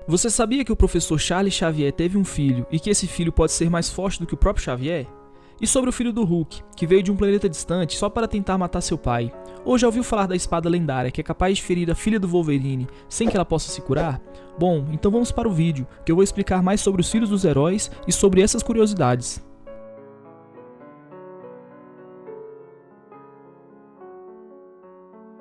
Você sabia que o professor Charles Xavier teve um filho e que esse filho pode ser mais forte do que o próprio Xavier? E sobre o filho do Hulk, que veio de um planeta distante só para tentar matar seu pai? Ou já ouviu falar da espada lendária que é capaz de ferir a filha do Wolverine sem que ela possa se curar? Bom, então vamos para o vídeo, que eu vou explicar mais sobre os filhos dos heróis e sobre essas curiosidades.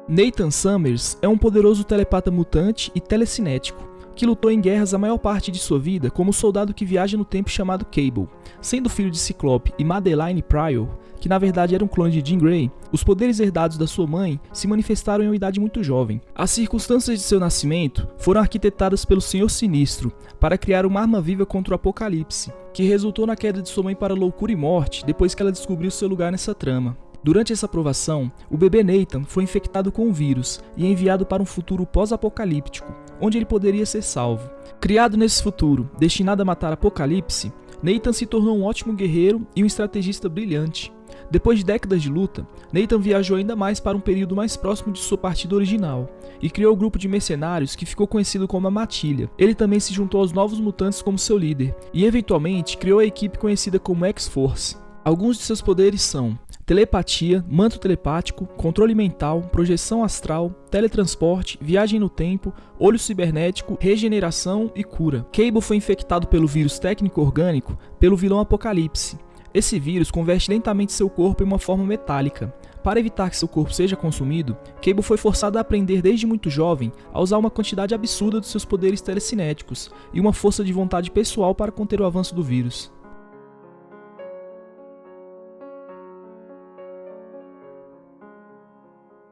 Nathan Summers é um poderoso telepata mutante e telecinético, que lutou em guerras a maior parte de sua vida como soldado que viaja no tempo chamado Cable. Sendo filho de Ciclope e Madeline Pryor, que na verdade era um clone de Jean Grey, os poderes herdados da sua mãe se manifestaram em uma idade muito jovem. As circunstâncias de seu nascimento foram arquitetadas pelo Senhor Sinistro para criar uma arma viva contra o Apocalipse, que resultou na queda de sua mãe para a loucura e morte depois que ela descobriu seu lugar nessa trama. Durante essa provação, o bebê Nathan foi infectado com o vírus e enviado para um futuro pós-apocalíptico, onde ele poderia ser salvo. Criado nesse futuro, destinado a matar Apocalipse, Nathan se tornou um ótimo guerreiro e um estrategista brilhante. Depois de décadas de luta, Nathan viajou ainda mais para um período mais próximo de sua partida original e criou o grupo de mercenários que ficou conhecido como a Matilha. Ele também se juntou aos Novos Mutantes como seu líder e, eventualmente, criou a equipe conhecida como X-Force. Alguns de seus poderes são telepatia, manto telepático, controle mental, projeção astral, teletransporte, viagem no tempo, olho cibernético, regeneração e cura. Cable foi infectado pelo vírus técnico-orgânico pelo vilão Apocalipse. Esse vírus converte lentamente seu corpo em uma forma metálica. Para evitar que seu corpo seja consumido, Cable foi forçado a aprender desde muito jovem a usar uma quantidade absurda de seus poderes telecinéticos e uma força de vontade pessoal para conter o avanço do vírus.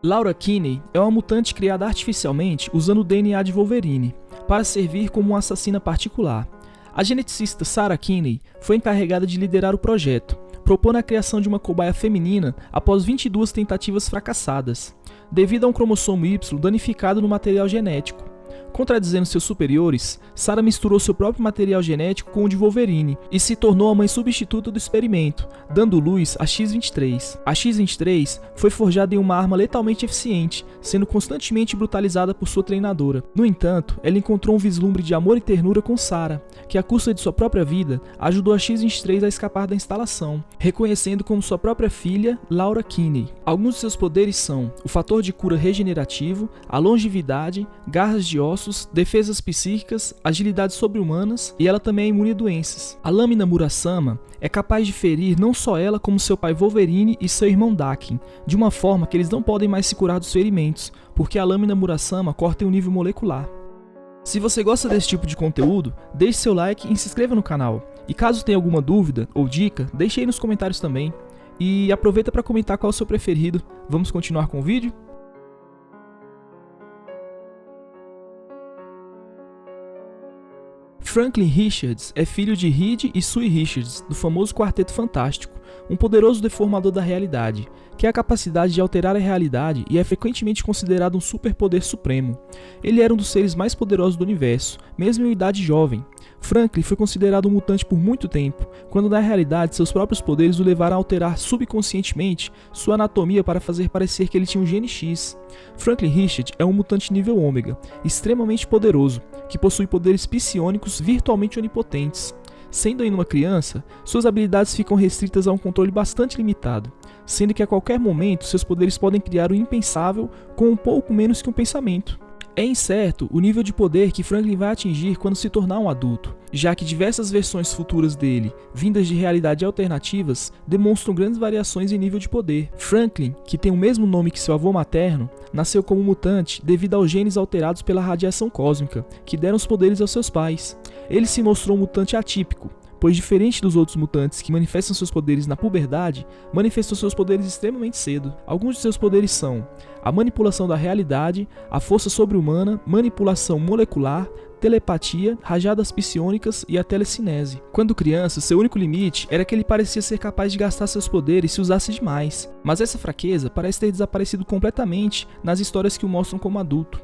Laura Kinney é uma mutante criada artificialmente usando o DNA de Wolverine, para servir como uma assassina particular. A geneticista Sarah Kinney foi encarregada de liderar o projeto, propondo a criação de uma cobaia feminina após 22 tentativas fracassadas, devido a um cromossomo Y danificado no material genético. Contradizendo seus superiores, Sarah misturou seu próprio material genético com o de Wolverine e se tornou a mãe substituta do experimento, dando luz a X-23. A X-23 foi forjada em uma arma letalmente eficiente, sendo constantemente brutalizada por sua treinadora. No entanto, ela encontrou um vislumbre de amor e ternura com Sarah, que à custa de sua própria vida, ajudou a X-23 a escapar da instalação, reconhecendo como sua própria filha, Laura Kinney. Alguns de seus poderes são o fator de cura regenerativo, a longevidade, garras de ossos, defesas psíquicas, agilidades sobre-humanas e ela também é imune a doenças. A lâmina Murasama é capaz de ferir não só ela como seu pai Wolverine e seu irmão Daken, de uma forma que eles não podem mais se curar dos ferimentos, porque a lâmina Murasama corta em um nível molecular. Se você gosta desse tipo de conteúdo, deixe seu like e se inscreva no canal. E caso tenha alguma dúvida ou dica, deixe aí nos comentários também. E aproveita para comentar qual é o seu preferido. Vamos continuar com o vídeo? Franklin Richards é filho de Reed e Sue Richards, do famoso Quarteto Fantástico, um poderoso deformador da realidade, que é a capacidade de alterar a realidade e é frequentemente considerado um superpoder supremo. Ele era um dos seres mais poderosos do universo, mesmo em idade jovem. Franklin foi considerado um mutante por muito tempo, quando na realidade seus próprios poderes o levaram a alterar subconscientemente sua anatomia para fazer parecer que ele tinha um gene X. Franklin Richards é um mutante nível ômega, extremamente poderoso, que possui poderes psionicos virtualmente onipotentes. Sendo ainda uma criança, suas habilidades ficam restritas a um controle bastante limitado, sendo que a qualquer momento seus poderes podem criar o impensável com um pouco menos que um pensamento. É incerto o nível de poder que Franklin vai atingir quando se tornar um adulto, já que diversas versões futuras dele, vindas de realidades alternativas, demonstram grandes variações em nível de poder. Franklin, que tem o mesmo nome que seu avô materno, nasceu como mutante devido aos genes alterados pela radiação cósmica, que deram os poderes aos seus pais. Ele se mostrou um mutante atípico, pois diferente dos outros mutantes que manifestam seus poderes na puberdade, manifestou seus poderes extremamente cedo. Alguns de seus poderes são a manipulação da realidade, a força sobre-humana, manipulação molecular, telepatia, rajadas psionicas e a telecinese. Quando criança, seu único limite era que ele parecia ser capaz de gastar seus poderes se usasse demais, mas essa fraqueza parece ter desaparecido completamente nas histórias que o mostram como adulto.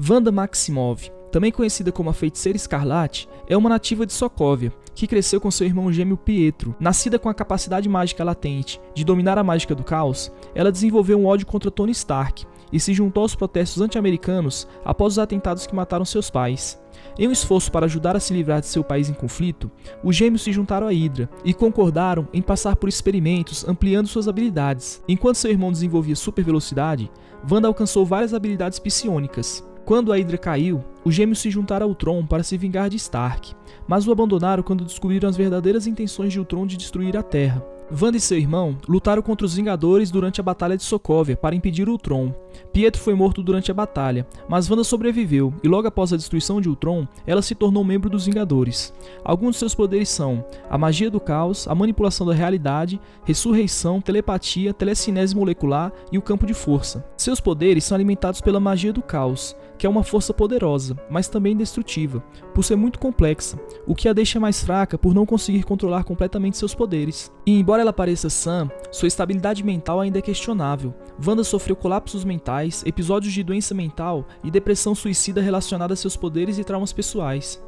Wanda Maximoff também conhecida como a Feiticeira Escarlate, é uma nativa de Sokovia, que cresceu com seu irmão gêmeo Pietro. Nascida com a capacidade mágica latente de dominar a mágica do caos, ela desenvolveu um ódio contra Tony Stark e se juntou aos protestos anti-americanos após os atentados que mataram seus pais. Em um esforço para ajudar a se livrar de seu país em conflito, os gêmeos se juntaram à Hydra e concordaram em passar por experimentos ampliando suas habilidades. Enquanto seu irmão desenvolvia super velocidade, Wanda alcançou várias habilidades psionicas. Quando a Hydra caiu, os gêmeos se juntaram a Ultron para se vingar de Stark, mas o abandonaram quando descobriram as verdadeiras intenções de Ultron de destruir a Terra. Wanda e seu irmão lutaram contra os Vingadores durante a Batalha de Sokovia para impedir Ultron. Pietro foi morto durante a batalha, mas Wanda sobreviveu e logo após a destruição de Ultron, ela se tornou membro dos Vingadores. Alguns de seus poderes são a magia do caos, a manipulação da realidade, ressurreição, telepatia, telecinese molecular e o campo de força. Seus poderes são alimentados pela magia do caos, que é uma força poderosa, mas também destrutiva, por ser muito complexa, o que a deixa mais fraca por não conseguir controlar completamente seus poderes. E embora ela pareça sã, sua estabilidade mental ainda é questionável. Wanda sofreu colapsos mentais, episódios de doença mental e depressão suicida relacionada a seus poderes e traumas pessoais.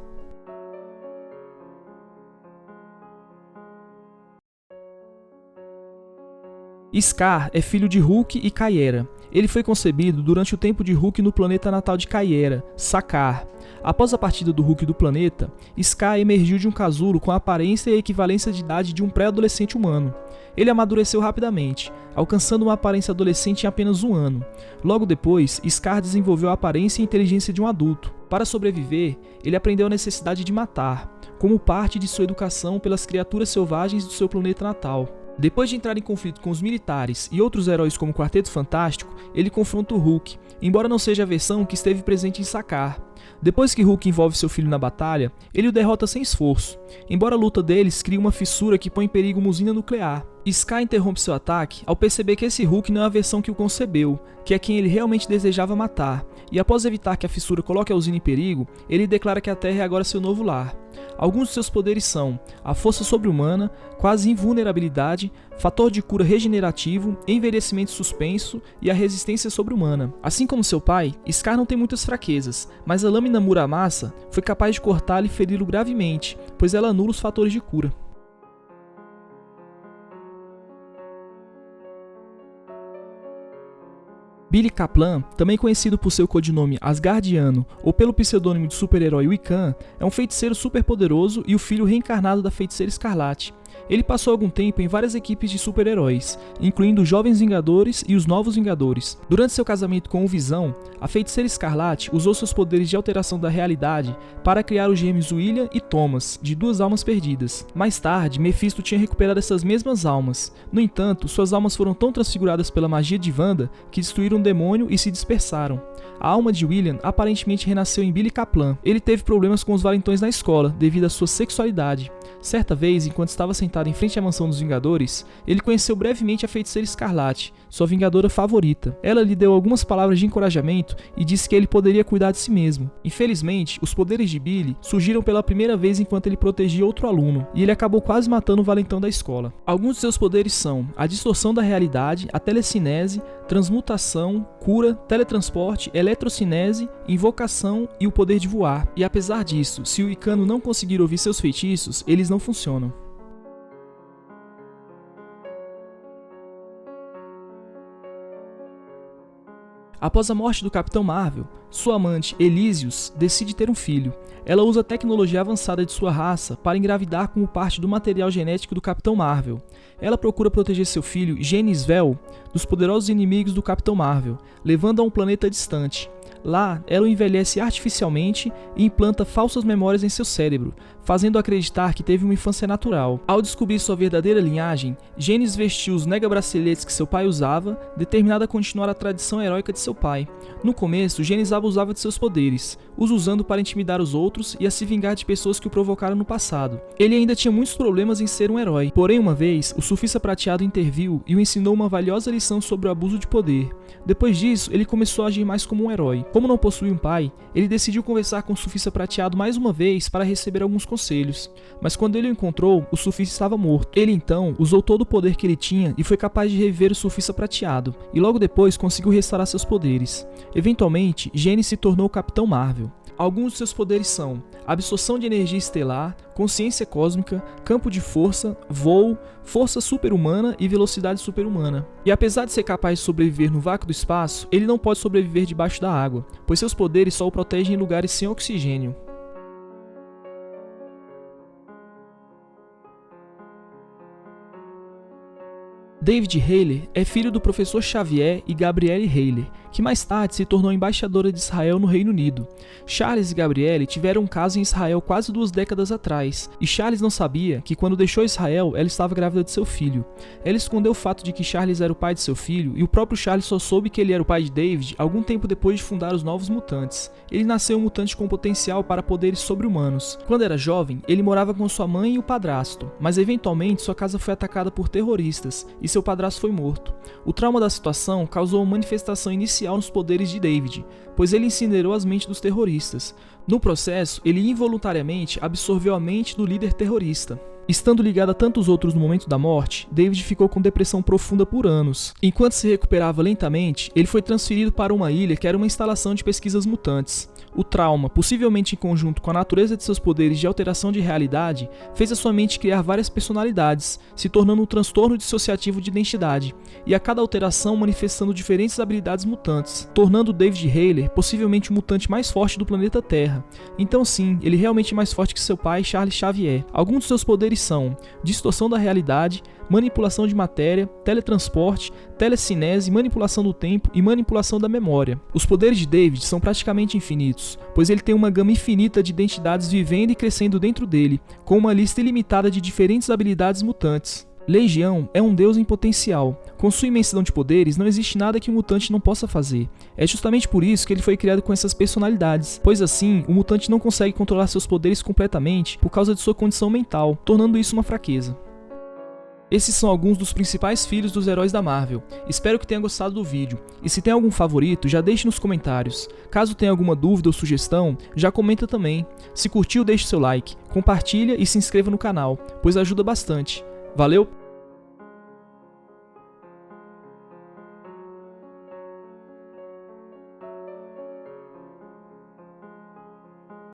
Skaar é filho de Hulk e Kaiera. Ele foi concebido durante o tempo de Hulk no planeta natal de Kaiera, Sakaar. Após a partida do Hulk do planeta, Skaar emergiu de um casulo com a aparência e equivalência de idade de um pré-adolescente humano. Ele amadureceu rapidamente, alcançando uma aparência adolescente em apenas um ano. Logo depois, Skaar desenvolveu a aparência e inteligência de um adulto. Para sobreviver, ele aprendeu a necessidade de matar, como parte de sua educação pelas criaturas selvagens do seu planeta natal. Depois de entrar em conflito com os militares e outros heróis como o Quarteto Fantástico, ele confronta o Hulk, embora não seja a versão que esteve presente em Sakaar. Depois que Hulk envolve seu filho na batalha, ele o derrota sem esforço, embora a luta deles crie uma fissura que põe em perigo uma usina nuclear. Skaar interrompe seu ataque ao perceber que esse Hulk não é a versão que o concebeu, que é quem ele realmente desejava matar, e após evitar que a fissura coloque a usina em perigo, ele declara que a Terra é agora seu novo lar. Alguns de seus poderes são a força sobre-humana, quase invulnerabilidade, fator de cura regenerativo, envelhecimento suspenso e a resistência sobre-humana. Assim como seu pai, Skaar não tem muitas fraquezas, mas a lâmina Muramasa foi capaz de cortá-lo e feri-lo gravemente, pois ela anula os fatores de cura. Billy Kaplan, também conhecido por seu codinome Asgardiano ou pelo pseudônimo de super-herói Wiccan, é um feiticeiro superpoderoso e o filho reencarnado da Feiticeira Escarlate. Ele passou algum tempo em várias equipes de super-heróis, incluindo os Jovens Vingadores e os Novos Vingadores. Durante seu casamento com o Visão, a Feiticeira Escarlate usou seus poderes de alteração da realidade para criar os gêmeos William e Thomas, de duas almas perdidas. Mais tarde, Mephisto tinha recuperado essas mesmas almas. No entanto, suas almas foram tão transfiguradas pela magia de Wanda que destruíram o demônio e se dispersaram. A alma de William aparentemente renasceu em Billy Kaplan. Ele teve problemas com os valentões na escola, devido à sua sexualidade. Certa vez, enquanto estava sentado em frente à mansão dos Vingadores, ele conheceu brevemente a Feiticeira Escarlate, sua vingadora favorita. Ela lhe deu algumas palavras de encorajamento e disse que ele poderia cuidar de si mesmo. Infelizmente, os poderes de Billy surgiram pela primeira vez enquanto ele protegia outro aluno, e ele acabou quase matando o valentão da escola. Alguns de seus poderes são a distorção da realidade, a telecinese, transmutação, cura, teletransporte, eletrocinese, invocação e o poder de voar. E apesar disso, se o Icano não conseguir ouvir seus feitiços, eles não funcionam. Após a morte do Capitão Marvel, sua amante, Elysius, decide ter um filho. Ela usa a tecnologia avançada de sua raça para engravidar como parte do material genético do Capitão Marvel. Ela procura proteger seu filho, Genis-Vell, dos poderosos inimigos do Capitão Marvel, levando a um planeta distante. Lá, ela o envelhece artificialmente e implanta falsas memórias em seu cérebro, fazendo acreditar que teve uma infância natural. Ao descobrir sua verdadeira linhagem, Genis vestiu os nega-braceletes que seu pai usava, determinada a continuar a tradição heróica de seu pai. No começo, Genis abusava de seus poderes, os usando para intimidar os outros e a se vingar de pessoas que o provocaram no passado. Ele ainda tinha muitos problemas em ser um herói, porém uma vez, o Surfista Prateado interviu e o ensinou uma valiosa lição sobre o abuso de poder. Depois disso, ele começou a agir mais como um herói. Como não possuía um pai, ele decidiu conversar com o Surfista Prateado mais uma vez para receber alguns conselhos. Mas quando ele o encontrou, o Surfista estava morto. Ele então usou todo o poder que ele tinha e foi capaz de reviver o Surfista Prateado, e logo depois conseguiu restaurar seus poderes. Eventualmente, Genis se tornou o Capitão Marvel. Alguns de seus poderes são absorção de energia estelar, consciência cósmica, campo de força, voo, força super-humana e velocidade super-humana. E apesar de ser capaz de sobreviver no vácuo do espaço, ele não pode sobreviver debaixo da água, pois seus poderes só o protegem em lugares sem oxigênio. David Haller é filho do professor Xavier e Gabrielle Haller, que mais tarde se tornou embaixadora de Israel no Reino Unido. Charles e Gabrielle tiveram um caso em Israel quase 2 décadas atrás, e Charles não sabia que quando deixou Israel, ela estava grávida de seu filho. Ela escondeu o fato de que Charles era o pai de seu filho, e o próprio Charles só soube que ele era o pai de David algum tempo depois de fundar os Novos Mutantes. Ele nasceu um mutante com potencial para poderes sobre-humanos. Quando era jovem, ele morava com sua mãe e o padrasto, mas eventualmente sua casa foi atacada por terroristas, e seu padrasto foi morto. O trauma da situação causou uma manifestação inicial nos poderes de David, pois ele incinerou as mentes dos terroristas. No processo, ele involuntariamente absorveu a mente do líder terrorista. Estando ligado a tantos outros no momento da morte, David ficou com depressão profunda por anos. Enquanto se recuperava lentamente, ele foi transferido para uma ilha que era uma instalação de pesquisas mutantes. O trauma, possivelmente em conjunto com a natureza de seus poderes de alteração de realidade, fez a sua mente criar várias personalidades, se tornando um transtorno dissociativo de identidade, e a cada alteração manifestando diferentes habilidades mutantes, tornando David Haller possivelmente o mutante mais forte do planeta Terra. Então sim, ele realmente é mais forte que seu pai, Charles Xavier. Alguns dos seus poderes são distorção da realidade, manipulação de matéria, teletransporte, telecinese, manipulação do tempo e manipulação da memória. Os poderes de David são praticamente infinitos, pois ele tem uma gama infinita de identidades vivendo e crescendo dentro dele, com uma lista ilimitada de diferentes habilidades mutantes. Legião é um deus em potencial. Com sua imensidão de poderes, não existe nada que um mutante não possa fazer. É justamente por isso que ele foi criado com essas personalidades, pois assim, o mutante não consegue controlar seus poderes completamente por causa de sua condição mental, tornando isso uma fraqueza. Esses são alguns dos principais filhos dos heróis da Marvel. Espero que tenha gostado do vídeo, e se tem algum favorito, já deixe nos comentários. Caso tenha alguma dúvida ou sugestão, já comenta também. Se curtiu, deixe seu like, compartilha e se inscreva no canal, pois ajuda bastante. Valeu!